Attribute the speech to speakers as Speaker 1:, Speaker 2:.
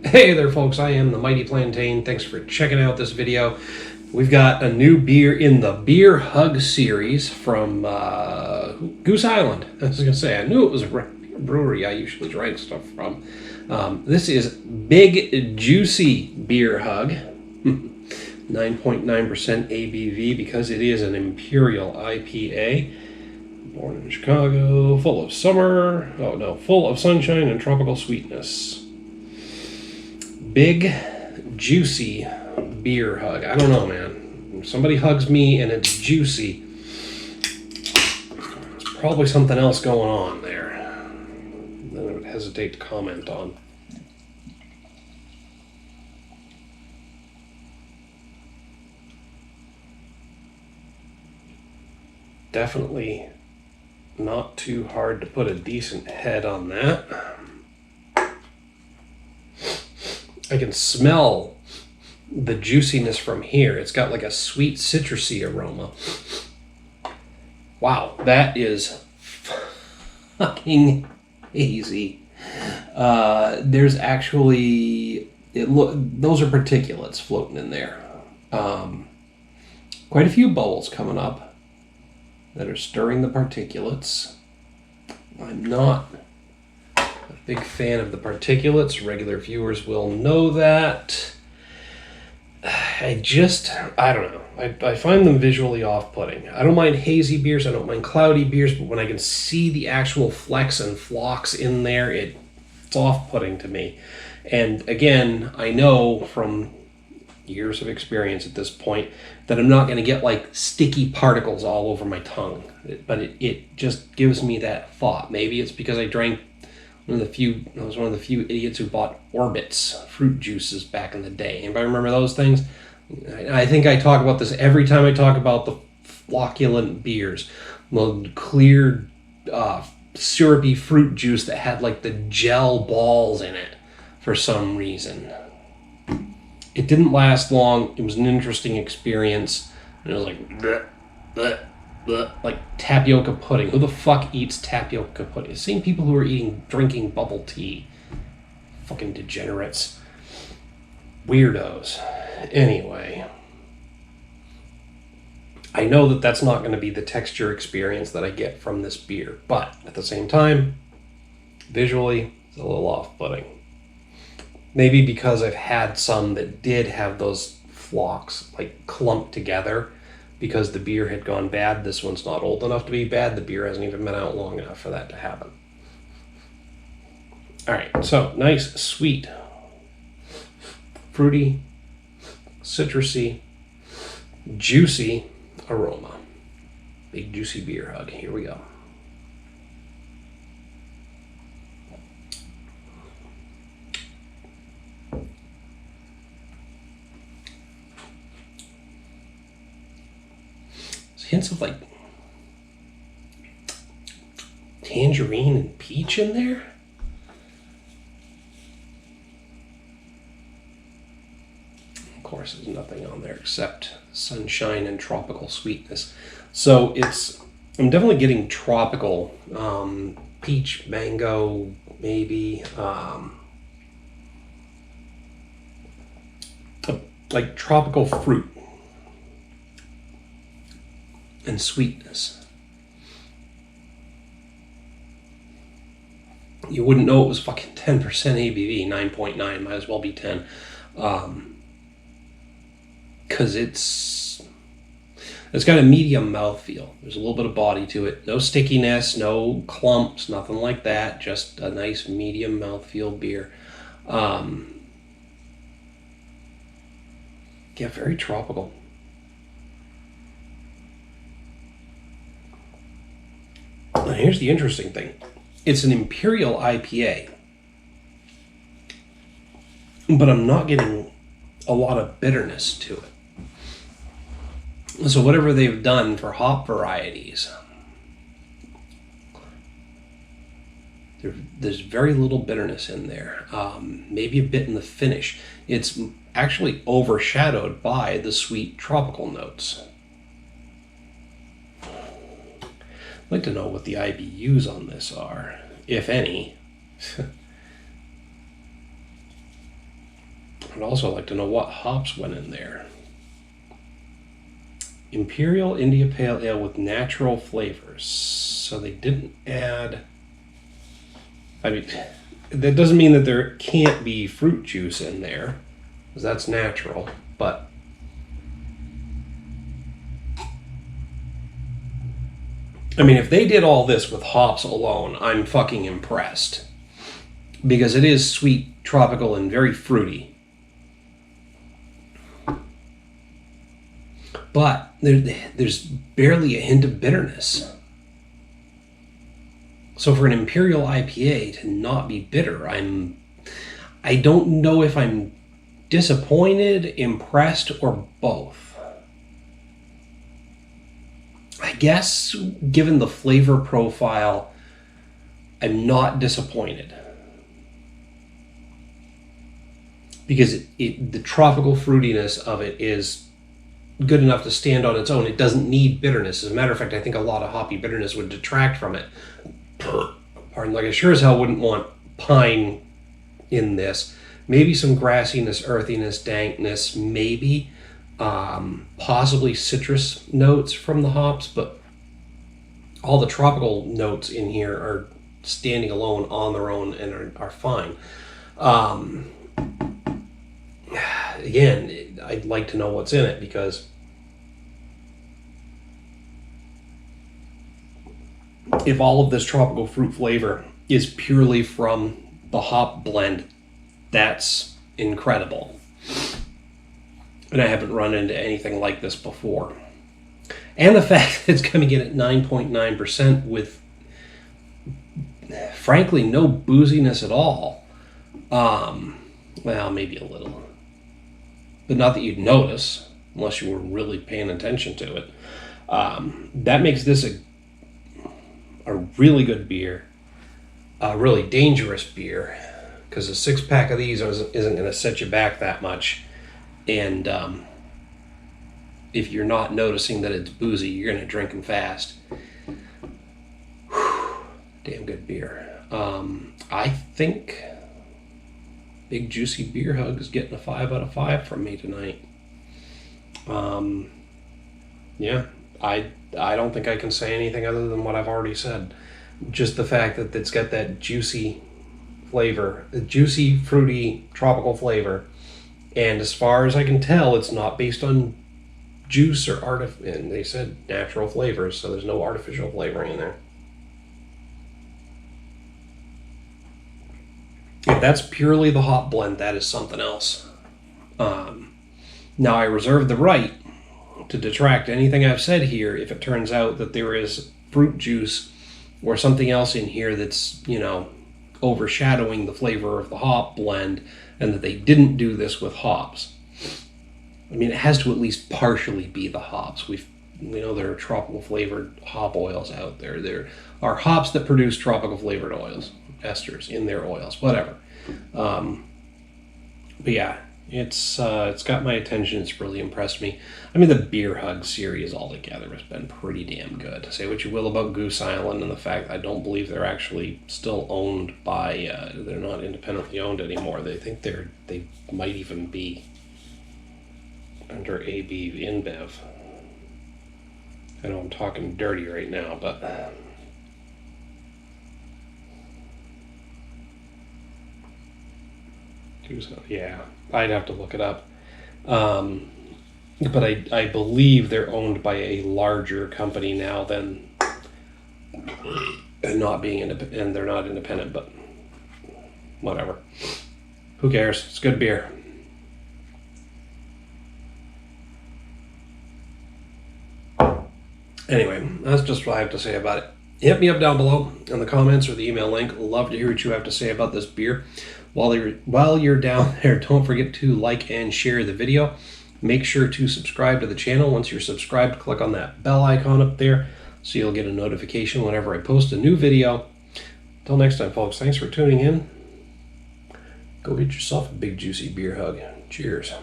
Speaker 1: Hey there folks, I am the Mighty Plantain. Thanks for checking out this video. We've got a new beer in the Beer Hug series from Goose Island. I was going to say, I knew it was a brewery I usually drink stuff from. This is Big Juicy Beer Hug. 9.9% ABV because it is an imperial IPA. Born in Chicago, full of summer, full of sunshine and tropical sweetness. Big, juicy beer hug. I don't know, man. If somebody hugs me and it's juicy, there's probably something else going on there that I would hesitate to comment on. Definitely not too hard to put a decent head on that. I can smell the juiciness from here. It's got like a sweet citrusy aroma. Wow, that is fucking hazy. There's actually those are particulates floating in there. Quite a few bubbles coming up that are stirring the particulates. I'm not a big fan of the particulates. Regular viewers will know that. I don't know. I find them visually off-putting. I don't mind hazy beers. I don't mind cloudy beers. But when I can see the actual flecks and flocks in there, it's off-putting to me. And again, I know from years of experience at this point that I'm not going to get like sticky particles all over my tongue. But it just gives me that thought. Maybe it's because I drank I was one of the few idiots who bought Orbit's fruit juices back in the day. Anybody remember those things? I think I talk about this every time I talk about the flocculent beers. The clear, syrupy fruit juice that had like the gel balls in it for some reason. It didn't last long. It was an interesting experience. And it was like, bleh, bleh. Like tapioca pudding. Who the fuck eats tapioca pudding? The same people who are drinking bubble tea. Fucking degenerates. Weirdos. Anyway. I know that that's not going to be the texture experience that I get from this beer. But at the same time, visually, it's a little off-putting. Maybe because I've had some that did have those flocks like clumped together. Because the beer had gone bad. This one's not old enough to be bad. The beer hasn't even been out long enough for that to happen. All right, so nice, sweet, fruity, citrusy, juicy aroma. Big juicy beer hug. Here we go. Hints of like tangerine and peach in there. Of course, there's nothing on there except sunshine and tropical sweetness. So I'm definitely getting tropical, peach, mango, maybe, like tropical fruit. And sweetness. You wouldn't know it was fucking 10% ABV, 9.9, might as well be 10. Because it's got a medium mouthfeel. There's a little bit of body to it. No stickiness, no clumps, nothing like that. Just a nice medium mouthfeel beer. Yeah, very tropical. Now here's the interesting thing. It's an imperial IPA. But I'm not getting a lot of bitterness to it. So whatever they've done for hop varieties, there's very little bitterness in there. Maybe a bit in the finish. It's actually overshadowed by the sweet tropical notes. I'd like to know what the IBUs on this are, if any. I'd also like to know what hops went in there. Imperial India Pale Ale with natural flavors. So they didn't add... I mean, that doesn't mean that there can't be fruit juice in there, because that's natural, but... I mean, if they did all this with hops alone, I'm fucking impressed. Because it is sweet, tropical, and very fruity. But there's barely a hint of bitterness. So for an imperial IPA to not be bitter, I don't know if I'm disappointed, impressed, or both. I guess, given the flavor profile, I'm not disappointed. Because the tropical fruitiness of it is good enough to stand on its own. It doesn't need bitterness. As a matter of fact, I think a lot of hoppy bitterness would detract from it. Pardon, like I sure as hell wouldn't want pine in this. Maybe some grassiness, earthiness, dankness, maybe. Possibly citrus notes from the hops, but all the tropical notes in here are standing alone on their own and are fine. Again, I'd like to know what's in it, because if all of this tropical fruit flavor is purely from the hop blend, that's incredible. And I haven't run into anything like this before. And the fact that it's coming in at 9.9% with, frankly, no booziness at all. Well, maybe a little. But not that you'd notice, unless you were really paying attention to it. That makes this a really good beer. A really dangerous beer. Because a 6-pack of these isn't going to set you back that much. And if you're not noticing that it's boozy, you're going to drink them fast. Whew, damn good beer. I think Big Juicy Beer Hug is getting a 5 out of 5 from me tonight. Yeah, I don't think I can say anything other than what I've already said. Just the fact that it's got that juicy flavor, the juicy, fruity, tropical flavor. And as far as I can tell, it's not based on juice or and they said natural flavors, so there's no artificial flavoring in there. If that's purely the hop blend, that is something else. Now I reserve the right to detract anything I've said here if it turns out that there is fruit juice or something else in here that's, overshadowing the flavor of the hop blend, and that they didn't do this with hops. I mean, it has to at least partially be the hops. We know there are tropical flavored hop oils out there. There are hops that produce tropical flavored oils, esters in their oils, whatever. But yeah, it's got my attention. It's really impressed me. I mean, the Beer Hug series altogether has been pretty damn good. Say what you will about Goose Island and the fact I don't believe they're actually still owned by, they're not independently owned anymore. They think they might even be under AB InBev. I know I'm talking dirty right now, but yeah, I'd have to look it up. But I believe they're owned by a larger company now than, and not being independent, and they're not independent, but whatever. Who cares? It's good beer. Anyway, that's just what I have to say about it. Hit me up down below in the comments or the email link. Love to hear what you have to say about this beer. While you're down there, don't forget to like and share the video. Make sure to subscribe to the channel. Once you're subscribed, click on that bell icon up there so you'll get a notification whenever I post a new video. Until next time, folks, thanks for tuning in. Go get yourself a big juicy beer hug. Cheers.